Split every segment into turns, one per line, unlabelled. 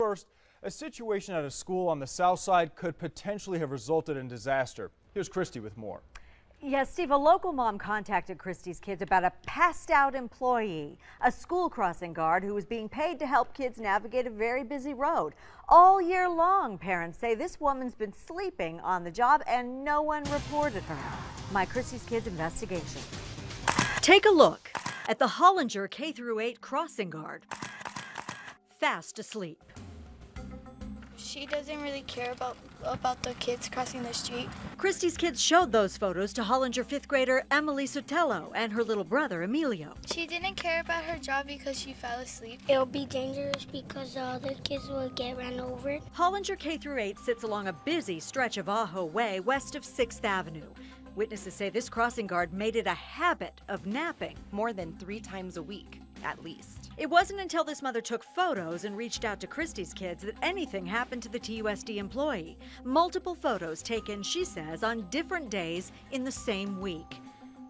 First, a situation at a school on the south side could potentially have resulted in disaster. Here's Kristi with more.
Yes, Steve, a local mom contacted Kristi's kids about a passed-out employee, a school crossing guard who was being paid to help kids navigate a very busy road. All year long, parents say this woman's been sleeping on the job and no one reported her. My Kristi's Kids investigation. Take a look at the Hollinger K-8 crossing guard, fast asleep.
She doesn't really care about the kids crossing the street.
Kristi's kids showed those photos to Hollinger 5th grader Emily Sotelo and her little brother Emilio.
She didn't care about her job because she fell asleep.
It'll be dangerous because the other kids will get ran over.
Hollinger K-8 sits along a busy stretch of Ajo Way west of 6th Avenue. Witnesses say this crossing guard made it a habit of napping.
More than 3 times a week, at least.
It wasn't until this mother took photos and reached out to Kristi's kids that anything happened to the TUSD employee. Multiple photos taken, she says, on different days in the same week.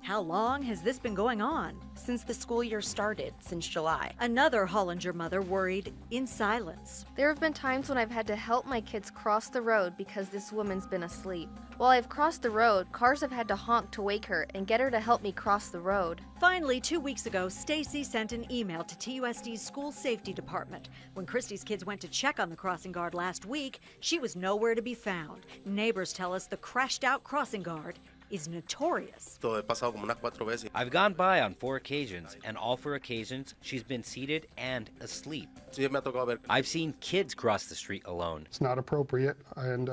How long has this been going on?
Since the school year started, since July.
Another Hollinger mother worried in silence.
There have been times when I've had to help my kids cross the road because this woman's been asleep. While I've crossed the road, cars have had to honk to wake her and get her to help me cross the road.
Finally, 2 weeks ago, Stacy sent an email to TUSD's school safety department. When Kristi's kids went to check on the crossing guard last week, she was nowhere to be found. Neighbors tell us the crashed-out crossing guard is notorious.
I've gone by on 4 occasions, and all 4 occasions she's been seated and asleep. I've seen kids cross the street alone.
It's not appropriate, and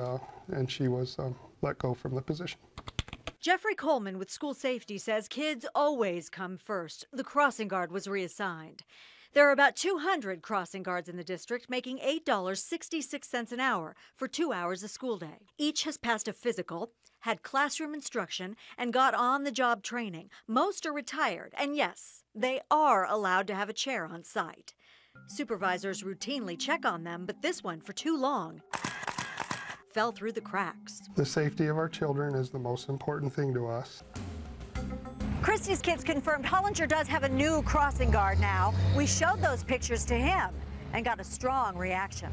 she was let go from the position.
Jeffrey Coleman with school safety says kids always come first. The crossing guard was reassigned. There are about 200 crossing guards in the district, making $8.66 an hour for 2 hours a school day. Each has passed a physical, had classroom instruction, and got on-the-job training. Most are retired, and yes, they are allowed to have a chair on site. Supervisors routinely check on them, but this one, for too long, fell through the cracks.
The safety of our children is the most important thing to us.
Kristi's kids confirmed Hollinger does have a new crossing guard now. We showed those pictures to him and got a strong reaction.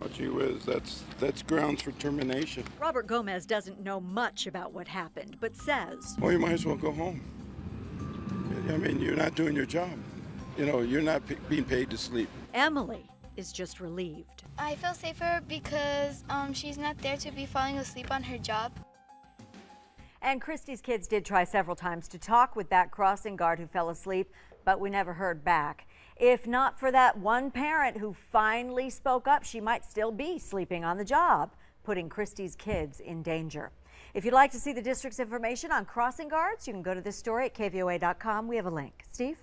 Oh, gee whiz, that's grounds for termination.
Robert Gomez doesn't know much about what happened, but says,
Well, you might as well go home. I mean, you're not doing your job. You know, you're not being paid to sleep.
Emily is just relieved.
I feel safer because she's not there to be falling asleep on her job.
And Kristi's kids did try several times to talk with that crossing guard who fell asleep, but we never heard back. If not for that one parent who finally spoke up, she might still be sleeping on the job, putting Kristi's kids in danger. If you'd like to see the district's information on crossing guards, you can go to this story at KVOA.com. We have a link. Steve?